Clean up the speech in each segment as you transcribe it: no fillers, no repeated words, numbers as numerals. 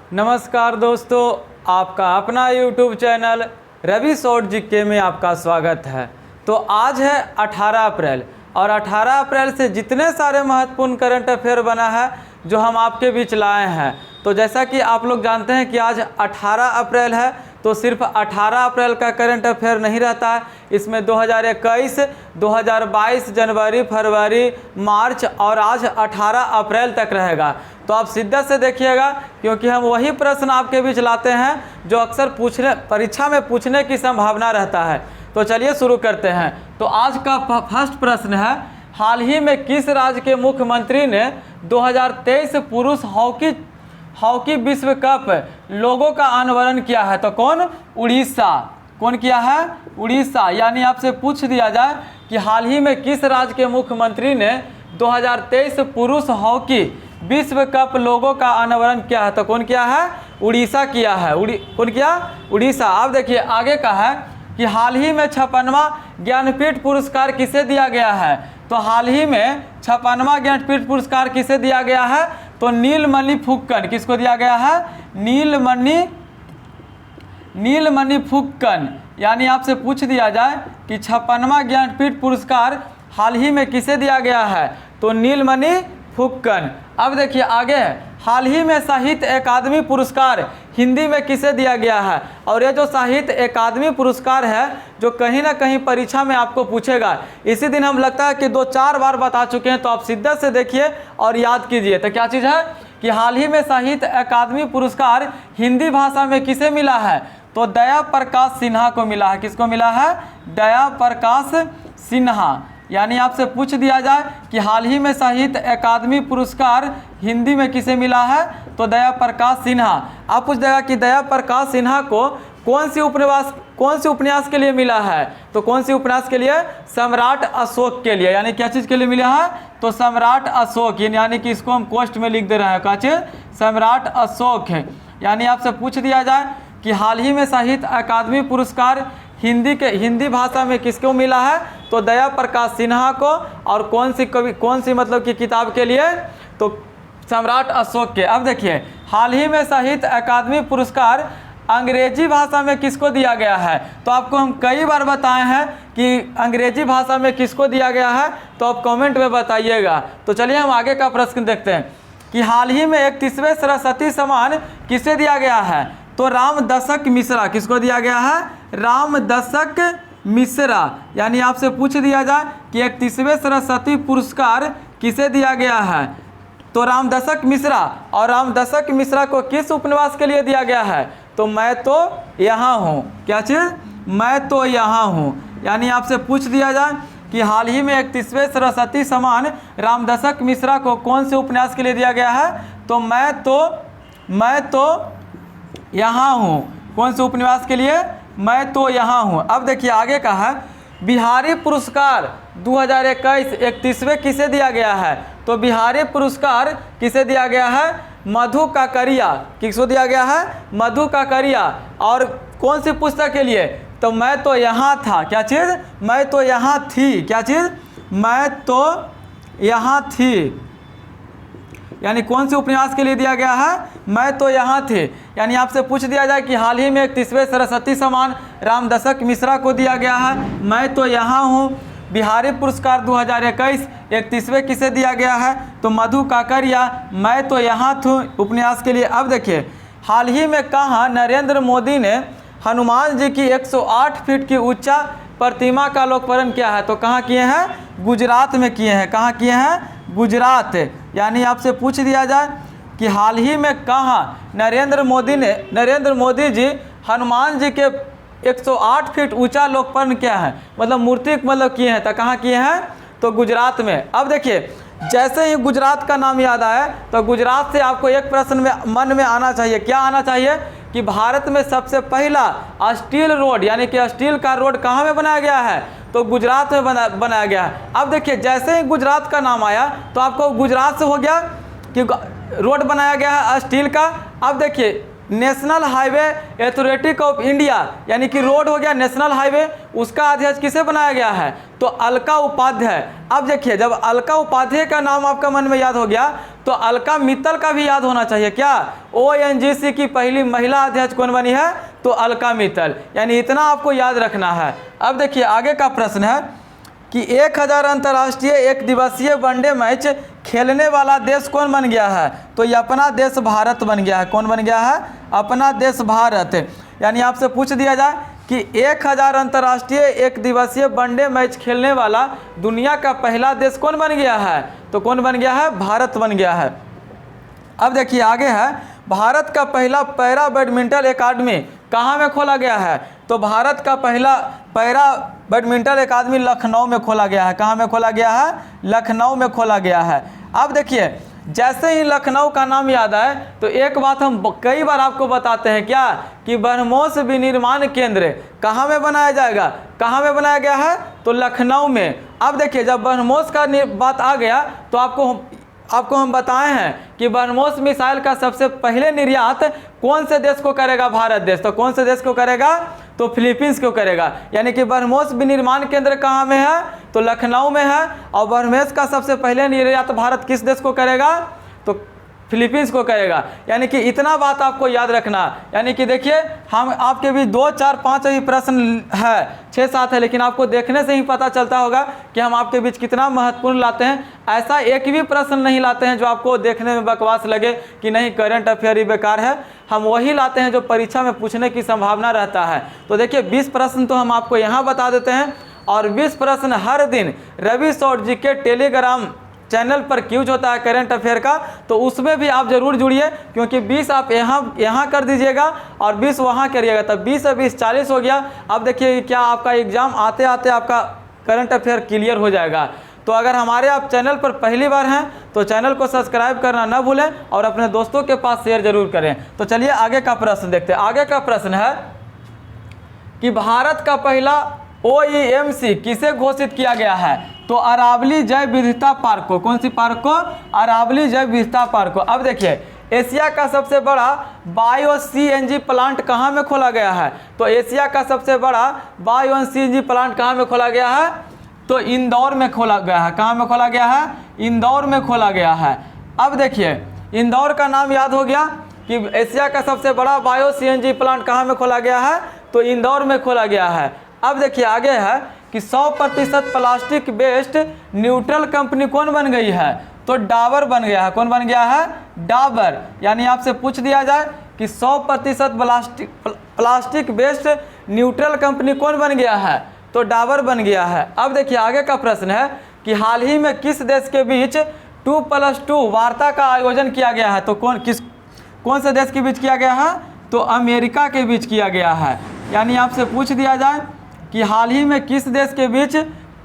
नमस्कार दोस्तों, आपका अपना YouTube channel Ravi short GK में आपका स्वागत है। तो आज है 18 अप्रैल और 18 अप्रैल से जितने सारे महत्वपूर्ण करंट अफेयर बना है जो हम आपके बीच लाए हैं। तो जैसा कि आप लोग जानते हैं कि आज 18 अप्रैल है, तो सिर्फ 18 अप्रैल का करंट अफेयर नहीं रहता है। इसमें 2021, 2022 जनवरी, फरवरी, मार्च और आज 18 अप्रैल तक रहेगा। तो आप शिद्दत से देखिएगा, क्योंकि हम वही प्रश्न आपके बीच लाते हैं जो अक्सर परीक्षा में पूछने की संभावना रहता है। तो चलिए शुरू करते हैं। तो आज का फर्स्ट प्रश्न है, हाल ही में किस राज्य के मुख्यमंत्री ने 2023 पुरुष हॉकी विश्व कप लोगो का अनावरण किया है? तो कौन? उड़ीसा। कौन किया है? उड़ीसा। यानी आपसे पूछ दिया जाए कि हाल ही में किस राज्य के मुख्यमंत्री ने 2023 पुरुष हॉकी विश्व कप लोगो का अनावरण किया है? तो कौन किया है? उड़ीसा किया है। कौन किया? उड़ीसा। अब देखिए आगे का है कि हाल ही में 56वां ज्ञानपीठ पुरस्कार किसे दिया गया है? तो हाल ही में 56वां ज्ञानपीठ पुरस्कार किसे दिया गया है? तो नीलमणि फुक्कन। किसको दिया गया है? नीलमणि फुक्कन। यानी आपसे पूछ दिया जाए कि 56वां ज्ञानपीठ पुरस्कार हाल ही में किसे दिया गया है? तो नीलमणि फुक्कन। अब देखिए आगे है, हाल ही में साहित्य अकादमी पुरस्कार हिंदी में किसे दिया गया है? और ये जो साहित्य अकादमी पुरस्कार है जो कहीं ना कहीं परीक्षा में आपको पूछेगा, इसी दिन हम लगता है कि 2-4 बार बता चुके हैं। तो आप शिद्दत से देखिए और याद कीजिए। तो क्या चीज़ है कि हाल ही में साहित्य अकादमी पुरस्कार हिंदी भाषा में किसे मिला है? तो दया प्रकाश सिन्हा को मिला है। किसको मिला है? दया प्रकाश सिन्हा। यानी आपसे पूछ दिया जाए कि हाल ही में साहित्य अकादमी पुरस्कार हिंदी में किसे मिला है? तो दया प्रकाश सिन्हा। आप पूछ देगा कि दया प्रकाश सिन्हा को कौन सी उपन्यास के लिए मिला है? तो कौन सी उपन्यास के लिए? सम्राट अशोक के लिए। यानी क्या चीज़ के लिए मिला है? तो सम्राट अशोक। यानी कि इसको हम कोष्ट में लिख दे रहे हैं। क्या चीज़? सम्राट अशोक है। यानी आपसे पूछ दिया जाए कि हाल ही में साहित्य अकादमी पुरस्कार हिंदी भाषा में किसको मिला है? तो दया प्रकाश सिन्हा को। और कौन सी मतलब कि किताब के लिए? तो सम्राट अशोक के। अब देखिए, हाल ही में साहित्य अकादमी पुरस्कार अंग्रेजी भाषा में किसको दिया गया है? तो आपको हम कई बार बताए हैं कि अंग्रेजी भाषा में किसको दिया गया है, तो आप कमेंट में बताइएगा। तो चलिए हम आगे का प्रश्न देखते हैं कि हाल ही में 31वें सरस्वती सम्मान किसे दिया गया है? तो रामदशक मिश्रा। किसको दिया गया है? रामदशक मिश्रा। यानी आपसे पूछ दिया जाए कि 31वें सरस्वती पुरस्कार किसे दिया गया है? तो रामदशक मिश्रा। और रामदशक मिश्रा को किस उपन्यास के लिए दिया गया है? तो मैं तो यहाँ हूँ। क्या चीज़? मैं तो यहाँ हूँ। यानी आपसे पूछ दिया जाए कि हाल ही में 31वें सरस्वती सम्मान रामदशक मिश्रा को कौन से उपन्यास के लिए दिया गया है? तो मैं तो यहाँ हूँ। कौन से उपन्यास के लिए? मैं तो यहाँ हूँ। अब देखिए आगे का है, बिहारी पुरस्कार 2021 31वें किसे दिया गया है? तो बिहारी पुरस्कार किसे दिया गया है? मधु काकरिया। किसको दिया गया है? मधु काकरिया। और कौन सी पुस्तक के लिए? तो मैं तो यहाँ था। क्या चीज़? मैं तो यहाँ थी। क्या चीज़? मैं तो यहाँ थी। यानी कौन से उपन्यास के लिए दिया गया है? मैं तो यहाँ थे। यानी आपसे पूछ दिया जाए कि हाल ही में 31वें सरस्वती सम्मान रामदशक मिश्रा को दिया गया है, मैं तो यहाँ हूँ। बिहारी पुरस्कार 2021 31वें किसे दिया गया है? तो मधु काकरिया मैं तो यहाँ थूँ उपन्यास के लिए। अब देखिए, हाल ही में कहाँ नरेंद्र मोदी ने हनुमान जी की 108 फीट की ऊंचा प्रतिमा का लोकार्पण किया है? तो कहाँ किए हैं? गुजरात में किए हैं। कहाँ किए हैं? गुजरात। यानी आपसे पूछ दिया जाए कि हाल ही में कहाँ नरेंद्र मोदी जी हनुमान जी के 108 फीट ऊंचा लोकार्पण किया है, मतलब मूर्ति किए हैं। तो कहाँ किए हैं? तो गुजरात में। अब देखिए, जैसे ही गुजरात का नाम याद आए तो गुजरात से आपको एक प्रश्न मन में आना चाहिए। क्या आना चाहिए? कि भारत में सबसे पहला स्टील रोड यानी कि स्टील का रोड कहाँ में बनाया गया है? तो गुजरात में बनाया गया है। अब देखिए, जैसे ही गुजरात का नाम आया तो आपको गुजरात से हो गया कि रोड बनाया गया है स्टील का। अब देखिए, national highway authority of India यानी कि रोड हो गया नेशनल हाईवे, उसका अध्यक्ष किसे बनाया गया है? तो अलका उपाध्याय। अब देखिए, जब अलका उपाध्याय का नाम आपका मन में याद हो गया तो अलका मित्तल का भी याद होना चाहिए क्या। ONGC की पहली महिला अध्यक्ष कौन बनी है, तो अलका मित्तल, यानी इतना आपको याद रखना है। अब देखिए आगे का प्रश्न है कि 1000 अंतर्राष्ट्रीय एक दिवसीय वनडे मैच खेलने वाला देश कौन बन गया है, तो ये अपना देश भारत बन गया है। कौन बन गया है, अपना देश भारत। यानी आपसे पूछ दिया जाए कि 1000 अंतर्राष्ट्रीय एक दिवसीय वनडे मैच खेलने वाला दुनिया का पहला देश कौन बन गया है, तो कौन बन गया है, भारत बन गया है। अब देखिए आगे है, भारत का पहला पैरा बैडमिंटन अकादमी कहाँ में खोला गया है, तो भारत का पहला पैरा बैडमिंटन अकादमी लखनऊ में खोला गया है। कहाँ में खोला गया है, लखनऊ में खोला गया है। अब देखिए जैसे ही लखनऊ का नाम याद आए तो एक बात हम कई बार आपको बताते हैं क्या, कि ब्रह्मोस विनिर्माण केंद्र कहाँ में बनाया जाएगा, कहाँ में बनाया गया है, तो लखनऊ में। अब देखिए जब ब्रह्मोस का बात आ गया तो आपको हम बताए हैं कि ब्रह्मोस मिसाइल का सबसे पहले निर्यात कौन से देश को करेगा, भारत देश। तो कौन से देश को करेगा, तो फिलीपींस को करेगा। यानी कि ब्रह्मोस विनिर्माण केंद्र कहाँ में है, तो लखनऊ में है। और ब्रह्मोस का सबसे पहले निर्यात भारत किस देश को करेगा, तो फिलीपींस को करेगा। यानी कि इतना बात आपको याद रखना। यानी कि देखिए हम आपके भी 2, 4, 5 ही प्रश्न है, 6, 7 है, लेकिन आपको देखने से ही पता चलता होगा कि हम आपके बीच कितना महत्वपूर्ण लाते हैं। ऐसा एक भी प्रश्न नहीं लाते हैं जो आपको देखने में बकवास लगे कि नहीं करंट अफेयर ही बेकार है। हम वही लाते हैं जो परीक्षा में पूछने की संभावना रहता है। तो देखिए 20 प्रश्न तो हम आपको यहाँ बता देते हैं, और 20 प्रश्न हर दिन रवि शॉर्ट जी के टेलीग्राम चैनल पर क्यूज होता है करंट अफेयर का, तो उसमें भी आप जरूर जुड़िए, क्योंकि 20 आप यहाँ कर दीजिएगा और 20 वहाँ करिएगा, तब 20 से 20 40 हो गया। अब देखिए क्या आपका एग्जाम आते आते आपका करंट अफेयर क्लियर हो जाएगा। तो अगर हमारे आप चैनल पर पहली बार हैं तो चैनल को सब्सक्राइब करना न भूलें और अपने दोस्तों के पास शेयर जरूर करें। तो चलिए आगे का प्रश्न देखते हैं। आगे का प्रश्न है कि भारत का पहला OEMC किसे घोषित किया गया है, तो अरावली जैव विविधता पार्क को। कौन सी पार्क को, अरावली जैव विविधता पार्क को। अब देखिए एशिया का सबसे बड़ा बायो CNG प्लांट कहाँ में खोला गया है, तो एशिया का सबसे बड़ा बायो CNG प्लांट कहाँ में खोला गया है, तो इंदौर में खोला गया है। कहाँ में खोला गया है, इंदौर में खोला गया है। अब देखिए इंदौर का नाम याद हो गया कि एशिया का सबसे बड़ा बायो CNG प्लांट कहाँ में खोला गया है, तो इंदौर में खोला गया है। अब देखिए आगे है कि 100% प्लास्टिक बेस्ड न्यूट्रल कंपनी कौन बन गई है, तो डाबर बन गया है। कौन बन गया है, डाबर। यानी आपसे पूछ दिया जाए कि 100% प्लास्टिक बेस्ड न्यूट्रल कंपनी कौन बन गया है, तो डाबर बन गया है। अब देखिए आगे का प्रश्न है कि हाल ही में किस देश के बीच 2+2 वार्ता का आयोजन किया गया है, तो कौन से देश के बीच किया गया है, तो अमेरिका के बीच किया गया है। यानी आपसे पूछ दिया जाए कि हाल ही में किस देश के बीच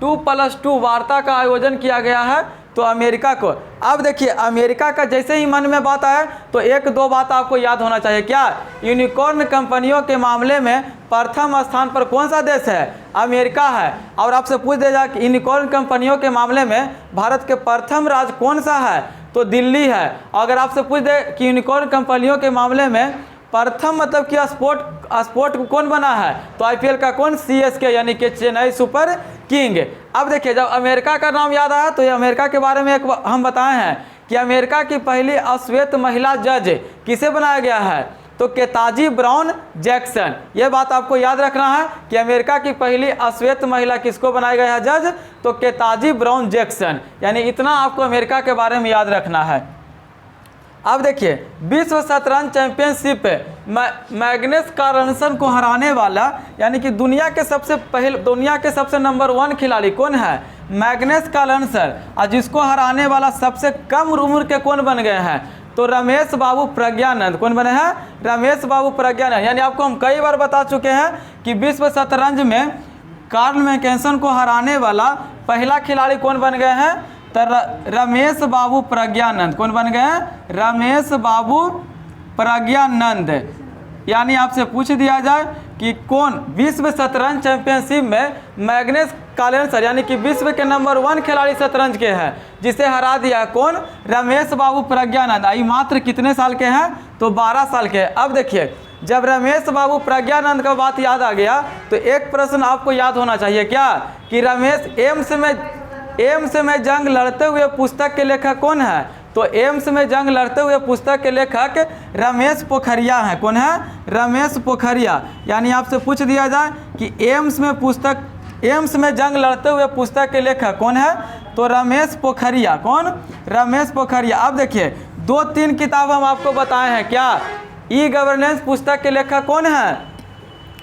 2+2 वार्ता का आयोजन किया गया है, तो अमेरिका को। अब देखिए अमेरिका का जैसे ही मन में बात आए तो 1-2 बात आपको याद होना चाहिए क्या, यूनिकॉर्न कंपनियों के मामले में प्रथम स्थान पर कौन सा देश है, अमेरिका है। और आपसे पूछ दिया जाए कि यूनिकॉर्न कंपनियों के मामले में भारत के प्रथम राज्य कौन सा है, तो दिल्ली है। अगर आपसे पूछ दे कि यूनिकॉर्न कंपनियों के मामले में प्रथम मतलब कि स्पोर्ट कौन बना है, तो IPL का कौन, CSK यानी कि चेन्नई सुपर किंग। अब देखिए जब अमेरिका का नाम याद आया तो ये अमेरिका के बारे में एक हम बताए हैं कि अमेरिका की पहली अश्वेत महिला जज किसे बनाया गया है, तो केताजी ब्राउन जैक्सन। ये बात आपको याद रखना है कि अमेरिका की पहली अश्वेत महिला किसको बनाया गया है जज, तो केताजी ब्राउन जैक्सन। यानी इतना आपको अमेरिका के बारे में याद रखना है। अब देखिए विश्व शतरंज चैंपियनशिप मैग्नस कार्लसन को हराने वाला यानी कि दुनिया के सबसे नंबर 1 खिलाड़ी कौन है, मैग्नस कार्लसन। और जिसको हराने वाला सबसे कम उम्र के कौन बन गए हैं, तो रमेश बाबू प्रज्ञानंद। कौन बने हैं, रमेश बाबू प्रज्ञानंद। यानी आपको हम कई बार बता चुके हैं कि विश्व शतरंज में कार्ल मैग्नसन को हराने वाला पहला खिलाड़ी कौन बन गए हैं, तो रमेश बाबू प्रज्ञानंद। कौन बन गए, रमेश बाबू प्रज्ञानंद। यानी आपसे पूछ दिया जाए कि कौन विश्व शतरंज चैंपियनशिप में मैग्नस कार्लसन यानी कि विश्व के नंबर 1 खिलाड़ी शतरंज के हैं, जिसे हरा दिया कौन, रमेश बाबू प्रज्ञानंद। आई मात्र कितने साल के हैं, तो 12 साल के। अब देखिए जब रमेश बाबू प्रज्ञानंद का बात याद आ गया तो एक प्रश्न आपको याद होना चाहिए क्या, कि रमेश एम्स में जंग लड़ते हुए पुस्तक के लेखक कौन है, तो एम्स में जंग लड़ते हुए पुस्तक के लेखक रमेश पोखरिया हैं। कौन है? रमेश पोखरिया। यानी आपसे पूछ दिया जाए कि एम्स में जंग लड़ते हुए पुस्तक के लेखक कौन है? तो रमेश पोखरिया। कौन? रमेश पोखरिया। अब देखिए 2-3 किताब हम आपको बताए हैं। क्या? ई गवर्नेंस पुस्तक के लेखक कौन है?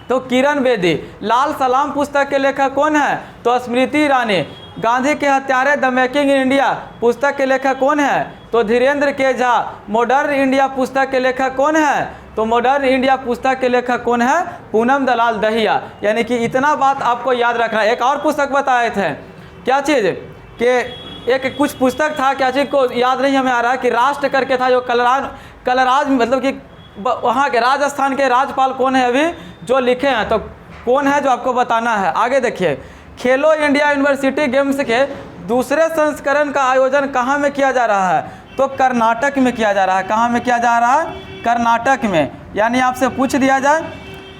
तो किरण बेदी। लाल सलाम पुस्तक के लेखक कौन है? तो स्मृति ईरानी। गांधी के हत्यारे द मेकिंग इन इंडिया पुस्तक के लेखक कौन है? तो धीरेन्द्र के झा। मॉडर्न इंडिया पुस्तक के लेखक कौन है? तो मॉडर्न इंडिया पुस्तक के लेखक कौन है? पूनम दलाल दहिया। यानी कि इतना बात आपको याद रखना। एक और पुस्तक बताए थे, क्या चीज़ कि एक कुछ पुस्तक था, क्या चीज़ को याद नहीं हमें आ रहा है, कि राष्ट्र करके था, जो कलराज मतलब कि वहाँ के राजस्थान के राज्यपाल कौन है अभी जो लिखे हैं, तो कौन है जो आपको बताना है। आगे देखिए, खेलो इंडिया यूनिवर्सिटी गेम्स के दूसरे संस्करण का आयोजन कहाँ में किया जा रहा है? तो कर्नाटक में किया जा रहा है। कहाँ में किया जा रहा है? कर्नाटक में। यानी आपसे पूछ दिया जाए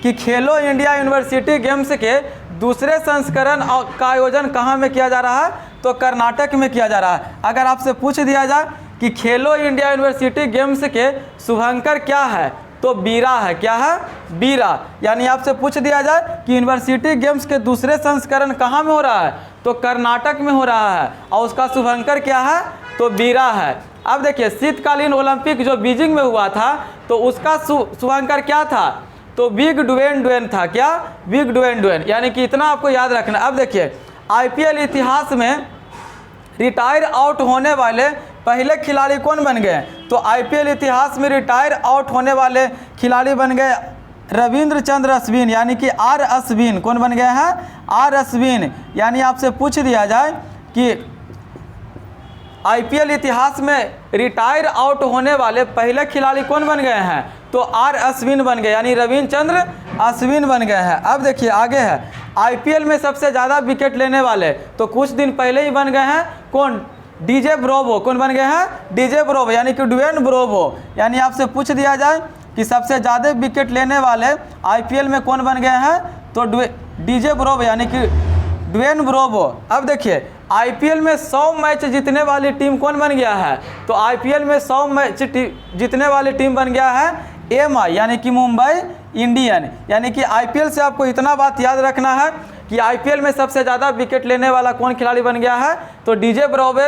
कि खेलो इंडिया यूनिवर्सिटी गेम्स के दूसरे संस्करण का आयोजन कहाँ में किया जा रहा है? तो कर्नाटक में किया जा रहा है। अगर आपसे पूछ दिया जाए कि खेलो इंडिया यूनिवर्सिटी गेम्स के शुभंकर क्या है? तो बीरा है। क्या है? बीरा। यानी आपसे पूछ दिया जाए कि यूनिवर्सिटी गेम्स के दूसरे संस्करण कहाँ में हो रहा है? तो कर्नाटक में हो रहा है, और उसका शुभंकर क्या है? तो बीरा है। अब देखिए, शीतकालीन ओलंपिक जो बीजिंग में हुआ था, तो उसका शुभंकर क्या था? तो बिग डुएन था। क्या? Big Dwayne. यानी कि इतना आपको याद रखना। अब देखिए, आईपीएल इतिहास में रिटायर आउट होने वाले पहले खिलाड़ी कौन बन गए? तो आईपीएल इतिहास में रिटायर आउट होने वाले खिलाड़ी बन गए रविंद्र चंद्र अश्विन, यानी कि आर अश्विन। कौन बन गए हैं? आर अश्विन। यानी आपसे पूछ दिया जाए कि आईपीएल इतिहास में रिटायर आउट होने वाले पहले खिलाड़ी कौन बन गए हैं? तो आर अश्विन बन गए, यानी रविंद्र चंद्र अश्विन बन गए हैं। अब देखिए आगे है, आईपीएल में सबसे ज़्यादा विकेट लेने वाले तो कुछ दिन पहले ही बन गए हैं। कौन? DJ Bravo. कौन बन गए हैं? डीजे ब्रावो, यानी कि ड्वेन ब्रावो। यानी आपसे पूछ दिया जाए कि सबसे ज़्यादा विकेट लेने वाले आईपीएल में कौन बन गए हैं? तो डीजे ब्रावो, यानी कि ड्वेन ब्रावो। अब देखिए, आईपीएल में 100 मैच जीतने वाली टीम कौन बन गया है? तो आईपीएल में 100 मैच जीतने वाली टीम बन गया है एमआई, यानी कि मुंबई इंडियन। यानी कि आईपीएल से आपको इतना बात याद रखना है कि आईपीएल में सबसे ज़्यादा विकेट लेने वाला कौन खिलाड़ी बन गया है? तो डीजे ब्रावो।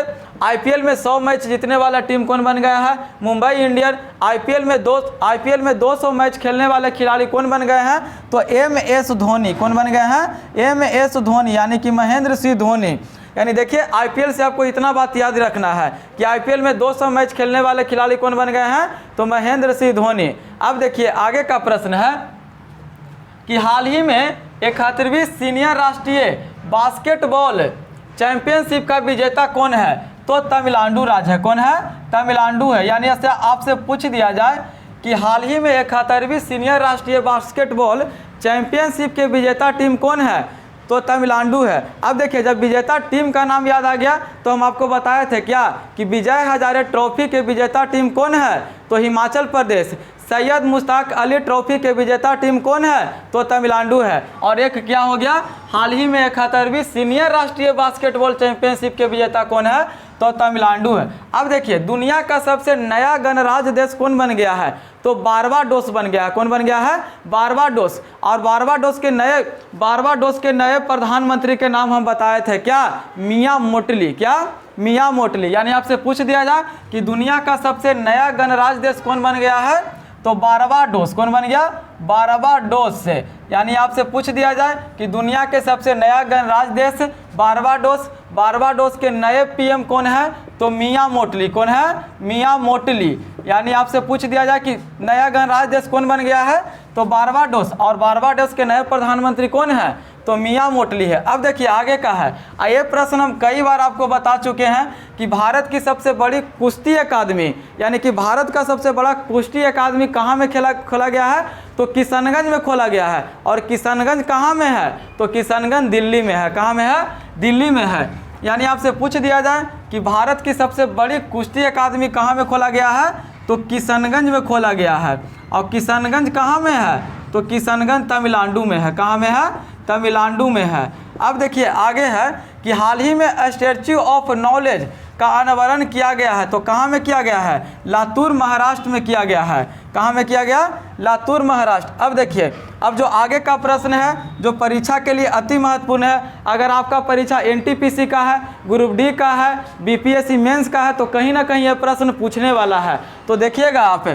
आईपीएल में 100 मैच जीतने वाला टीम कौन बन गया है? मुंबई इंडियन। आईपीएल में 200 मैच खेलने वाले खिलाड़ी कौन बन गए हैं? तो MS धोनी। कौन बन गए हैं? MS धोनी, यानी कि महेंद्र सिंह धोनी। यानी देखिए, आईपीएल से आपको इतना बात याद रखना है कि आईपीएल में 200 मैच खेलने वाले खिलाड़ी कौन बन गए हैं? तो महेंद्र सिंह धोनी। अब देखिए आगे का प्रश्न है कि हाल ही में 71वीं सीनियर राष्ट्रीय बास्केटबॉल चैंपियनशिप का विजेता कौन है? तो तमिलनाडु राज्य है। कौन है? तमिलनाडु है। यानी ऐसे आपसे पूछ दिया जाए कि हाल ही में 71वीं सीनियर राष्ट्रीय बास्केटबॉल चैंपियनशिप के विजेता टीम कौन है? तो तमिलनाडु है। अब देखिए, जब विजेता टीम का नाम याद आ गया तो हम आपको बताए थे क्या कि विजय हजारे ट्रॉफी के विजेता टीम कौन है? तो हिमाचल प्रदेश। सैयद मुश्ताक अली ट्रॉफी के विजेता टीम कौन है? तो तमिलनाडु है। और एक क्या हो गया, हाल ही में 71वीं सीनियर राष्ट्रीय बास्केटबॉल चैंपियनशिप के विजेता कौन है? तो तमिलनाडु है। अब देखिए, दुनिया का सबसे नया गणराज्य देश कौन बन गया है? तो बारबाडोस बन गया है। कौन बन गया है? बारबाडोस। और बारबाडोस के नए प्रधानमंत्री के नाम हम बताए थे, क्या? मियां मोटली। क्या? मियां मोटली। यानी आपसे पूछ दिया जाए कि दुनिया का सबसे नया गणराज्य देश कौन बन गया है? तो बारबाडोस। कौन बन गया? बारबाडोस से। यानी आपसे पूछ दिया जाए कि दुनिया के सबसे नया गणराज्य देश बारबाडोस। बारबाडोस के नए पीएम कौन है? तो मियां मोटली। कौन है? मियां मोटली। यानी आपसे पूछ दिया जाए कि नया गणराज्य देश कौन बन गया है? तो बारबाडोस। और बारबाडोस के नए प्रधानमंत्री कौन है? तो मियां मोटली है। अब देखिए आगे का है, ये प्रश्न हम कई बार आपको बता चुके हैं कि भारत की सबसे बड़ी कुश्ती अकादमी, यानी कि भारत का सबसे बड़ा कुश्ती अकादमी कहाँ में खोला गया है? तो किशनगंज में खोला गया है। और किशनगंज कहाँ में है? तो किशनगंज दिल्ली में है। कहाँ में है? दिल्ली में है। यानी आपसे पूछ दिया जाए कि भारत की सबसे बड़ी कुश्ती अकादमी कहाँ में खोला गया है? तो किशनगंज में खोला गया है। और किशनगंज कहाँ में है? तो किशनगंज तमिलनाडु में है। कहाँ में है? तमिलनाडु में है। अब देखिए आगे है कि हाल ही में स्टैच्यू ऑफ नॉलेज का अनावरण किया गया है। तो कहाँ में किया गया है? लातूर महाराष्ट्र में किया गया है। कहाँ में किया गया? लातूर महाराष्ट्र। अब देखिए, अब जो आगे का प्रश्न है जो परीक्षा के लिए अति महत्वपूर्ण है, अगर आपका परीक्षा एनटीपीसी का है, ग्रुप डी का है, बीपीएससी मेंस का है, तो कहीं ना कहीं यह प्रश्न पूछने वाला है। तो देखिएगा आप,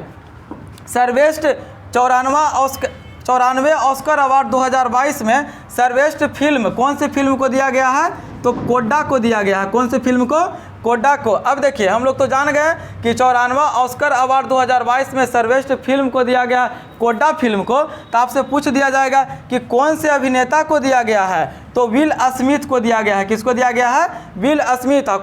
सर्वश्रेष्ठ 94 ऑस्कर अवार्ड 2022 में सर्वश्रेष्ठ फिल्म कौन सी फिल्म को दिया गया है? तो कोड्डा को दिया गया है। कौन सी फिल्म को? कोड्डा को। अब देखिए, हम लोग तो जान गए कि 94वां ऑस्कर अवार्ड 2022 में सर्वश्रेष्ठ फिल्म को दिया गया कोड्डा फिल्म को। तो आपसे पूछ दिया जाएगा कि कौन से अभिनेता को दिया गया है? तो विल स्मिथ को दिया गया है। किसको दिया गया है? Will Smith.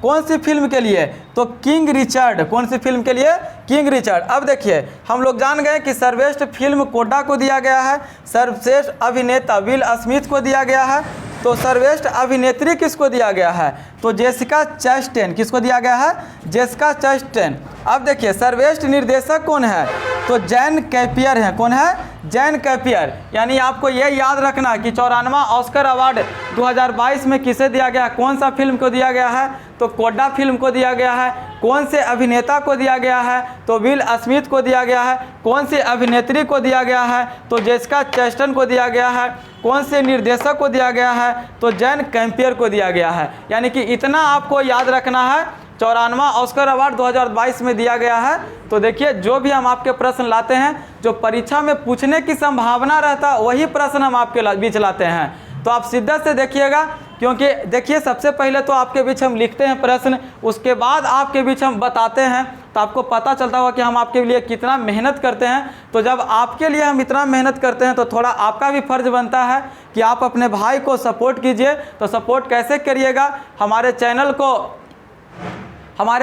कौन सी फिल्म के लिए? तो किंग रिचर्ड। कौन सी फिल्म के लिए? King Richard. अब देखिए, हम लोग जान गए कि सर्वश्रेष्ठ फिल्म कोड्डा को दिया गया है, सर्वश्रेष्ठ अभिनेता विल स्मिथ को दिया गया है। तो सर्वश्रेष्ठ अभिनेत्री किसको दिया गया है? तो जेसिका चैस्टेन। किसको दिया गया है? Jessica Chastain. अब देखिए, सर्वश्रेष्ठ निर्देशक कौन है? तो जैन कैपियर है। कौन है? जैन कैपियर। यानी आपको ये याद रखना कि 94वां ऑस्कर अवार्ड 2022 में किसे दिया गया? कौन सा फिल्म को दिया गया है? तो कोड्डा फिल्म को दिया गया है। कौन से अभिनेता को दिया गया है? तो विल स्मिथ को दिया गया है। कौन सी अभिनेत्री को दिया गया है? तो जेसिका चैस्टेन को दिया गया है। कौन से निर्देशक को दिया गया है? तो जैन कैम्पियर को दिया गया है। यानी कि इतना आपको याद रखना है। 94वां ऑस्कर अवार्ड 2022 में दिया गया है। तो देखिए, जो भी हम आपके प्रश्न लाते हैं, जो परीक्षा में पूछने की संभावना रहता है, वही प्रश्न हम आपके बीच लाते हैं। तो आप शिद्दत से देखिएगा, क्योंकि देखिए, सबसे पहले तो आपके बीच हम लिखते हैं प्रश्न, उसके बाद आपके बीच हम बताते हैं। तो आपको पता चलता होगा कि हम आपके लिए कितना मेहनत करते हैं। तो जब आपके लिए हम इतना मेहनत करते हैं, तो थोड़ा आपका भी फर्ज बनता है कि आप अपने भाई को सपोर्ट कीजिए। तो सपोर्ट कैसे करिएगा? हमारे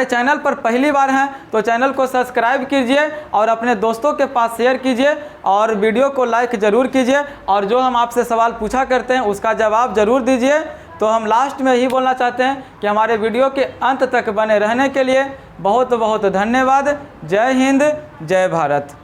चैनल पर पहली बार हैं तो चैनल को सब्सक्राइब कीजिए और अपने दोस्तों के पास शेयर कीजिए और वीडियो को लाइक ज़रूर कीजिए। और जो हम आपसे सवाल पूछा करते हैं उसका जवाब ज़रूर दीजिए। तो हम लास्ट में यही बोलना चाहते हैं कि हमारे वीडियो के अंत तक बने रहने के लिए बहुत बहुत धन्यवाद। जय हिंद, जय भारत।